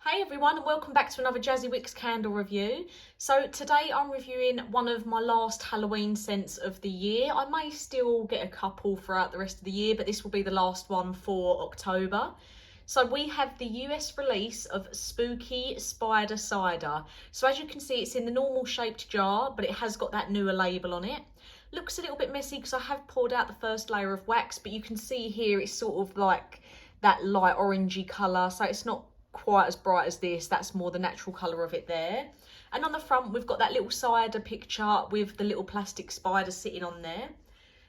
Hey everyone, and welcome back to another Jazzy Wicks candle review. So today I'm reviewing one of my last Halloween scents of the year. I may still get a couple throughout the rest of the year, but this will be the last one for October. So we have the US release of Spooky Spider Cider. So as you can see, it's in the normal shaped jar, but it has got that newer label on it. Looks a little bit messy because I have poured out the first layer of wax, but you can see here it's sort of like that light orangey colour, so it's not quite as bright as this. That's more the natural colour of it there. And on the front we've got that little cider picture with the little plastic spider sitting on there.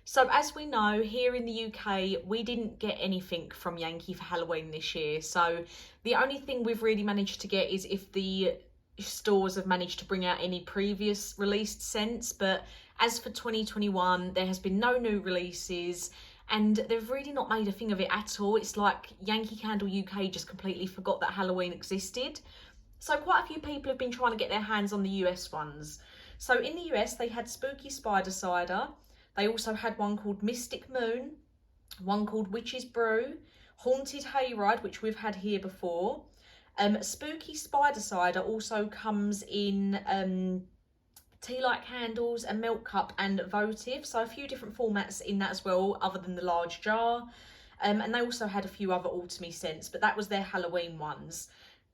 So as we know, here in the UK we didn't get anything from Yankee for Halloween this year, so the only thing we've really managed to get is if the stores have managed to bring out any previous released scents. But as for 2021, there has been no new releases, and they've really not made a thing of it at all. It's like Yankee Candle UK just completely forgot that Halloween existed. So quite a few people have been trying to get their hands on the US ones. So in the US, they had Spooky Spider Cider. They also had one called Mystic Moon, one called Witch's Brew, Haunted Hayride, which we've had here before. Spooky Spider Cider also comes in tea light candles, a milk cup and votive, so a few different formats in that as well other than the large jar. And they also had a few other autumny scents, but that was their Halloween ones.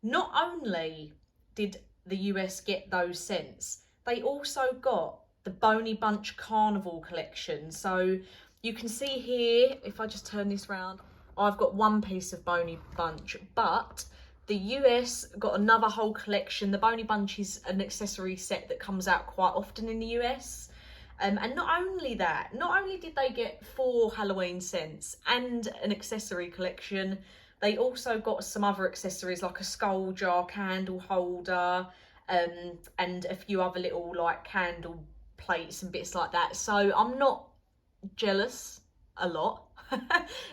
Not only did the US get those scents, they also got the Bony Bunch Carnival collection. So you can see here, if I just turn this round, I've got one piece of Bony Bunch, but the US got another whole collection. The Bony Bunch is an accessory set that comes out quite often in the US. And not only that, not only did they get 4 Halloween scents and an accessory collection, they also got some other accessories like a skull jar candle holder, and a few other little like candle plates and bits like that. So I'm not jealous a lot,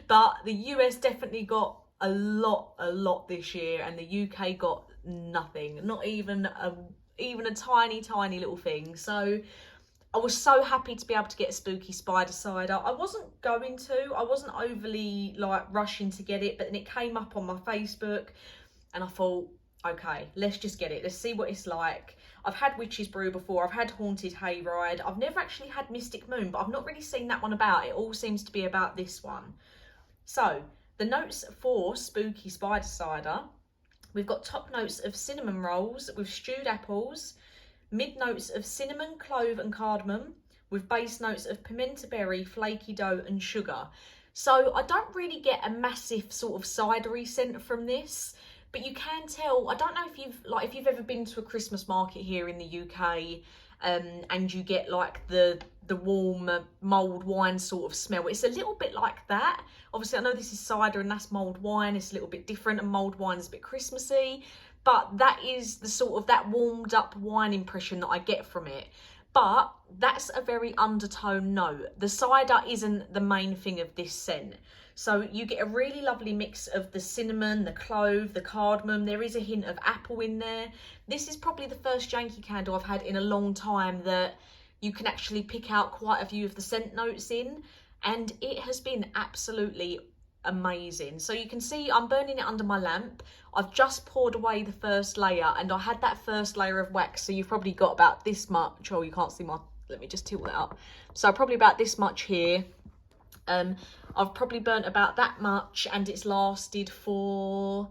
but the US definitely got a lot this year, and the UK got nothing, not even a tiny little thing. So I was so happy to be able to get a Spooky Spider Cider. I wasn't overly like rushing to get it, but then it came up on my Facebook and I thought, okay, let's just get it. Let's see what it's like. I've had Witch's Brew before. I've had Haunted Hayride. I've never actually had Mystic Moon, but I've not really seen that one about. It all seems to be about this one. So the notes for Spooky Spider Cider, we've got top notes of cinnamon rolls with stewed apples, mid notes of cinnamon, clove and cardamom, with base notes of pimento berry, flaky dough and sugar. So I don't really get a massive sort of cidery scent from this, but you can tell. I don't know if you've ever been to a Christmas market here in the UK, and you get like the warm mulled wine sort of smell. It's a little bit like that. Obviously I know this is cider and that's mulled wine, it's a little bit different, and mulled wine is a bit Christmassy, but that is the sort of that warmed up wine impression that I get from it. But that's a very undertone note. The cider isn't the main thing of this scent. So you get a really lovely mix of the cinnamon, the clove, the cardamom. There is a hint of apple in there. This is probably the first Yankee candle I've had in a long time that you can actually pick out quite a few of the scent notes in, and it has been absolutely amazing. So you can see I'm burning it under my lamp. I've just poured away the first layer, and I had that first layer of wax, so you've probably got about this much. Oh, you can't see my, let me just tilt that up. So probably about this much here. I've probably burnt about that much, and it's lasted for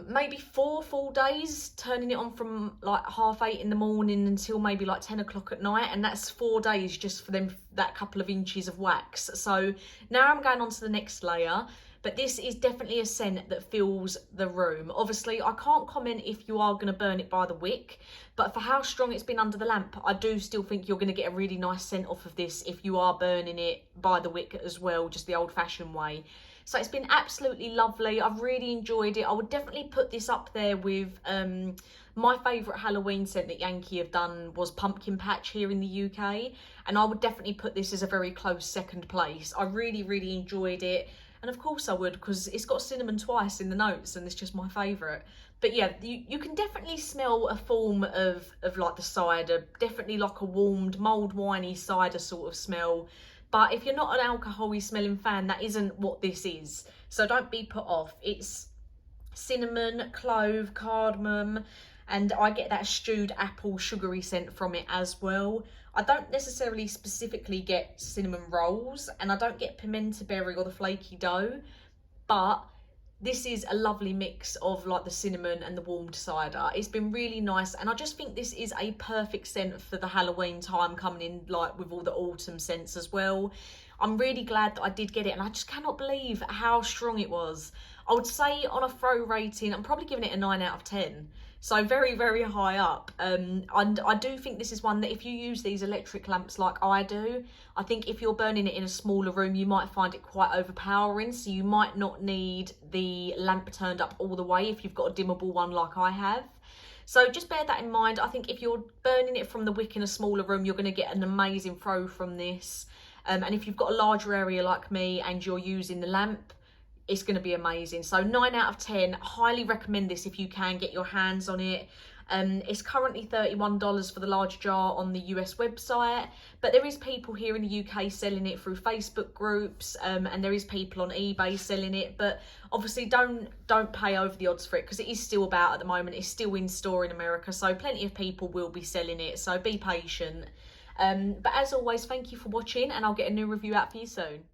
maybe 4 full days, turning it on from like 8:30 in the morning until maybe like 10 o'clock at night, and that's 4 days just for that couple of inches of wax. So now I'm going on to the next layer, but this is definitely a scent that fills the room. Obviously I can't comment if you are going to burn it by the wick, but for how strong it's been under the lamp, I do still think you're going to get a really nice scent off of this if you are burning it by the wick as well, just the old-fashioned way. So it's been absolutely lovely. I've really enjoyed it. I would definitely put this up there with my favourite Halloween scent that Yankee have done was Pumpkin Patch here in the UK, and I would definitely put this as a very close second place. I really enjoyed it, and of course I would, because it's got cinnamon twice in the notes and it's just my favourite. But yeah, you can definitely smell a form of like the cider, definitely like a warmed mulled winey cider sort of smell. But if you're not an alcohol-y smelling fan, that isn't what this is. So don't be put off. It's cinnamon, clove, cardamom, and I get that stewed apple sugary scent from it as well. I don't necessarily specifically get cinnamon rolls, and I don't get pimento berry or the flaky dough, but this is a lovely mix of like the cinnamon and the warmed cider. It's been really nice, and I just think this is a perfect scent for the Halloween time, coming in like with all the autumn scents as well. I'm really glad that I did get it, and I just cannot believe how strong it was. I would say on a throw rating, I'm probably giving it a 9 out of 10. So very, very high up. And I do think this is one that if you use these electric lamps like I do, I think if you're burning it in a smaller room, you might find it quite overpowering. So you might not need the lamp turned up all the way if you've got a dimmable one like I have. So just bear that in mind. I think if you're burning it from the wick in a smaller room, you're going to get an amazing throw from this. And if you've got a larger area like me and you're using the lamp, it's going to be amazing. So 9 out of 10, highly recommend this if you can get your hands on it. It's currently $31 for the large jar on the US website, but there is people here in the UK selling it through Facebook groups, and there is people on eBay selling it. But obviously don't pay over the odds for it, because it is still about at the moment. It's still in store in America, so plenty of people will be selling it, so be patient. But as always, thank you for watching, and I'll get a new review out for you soon.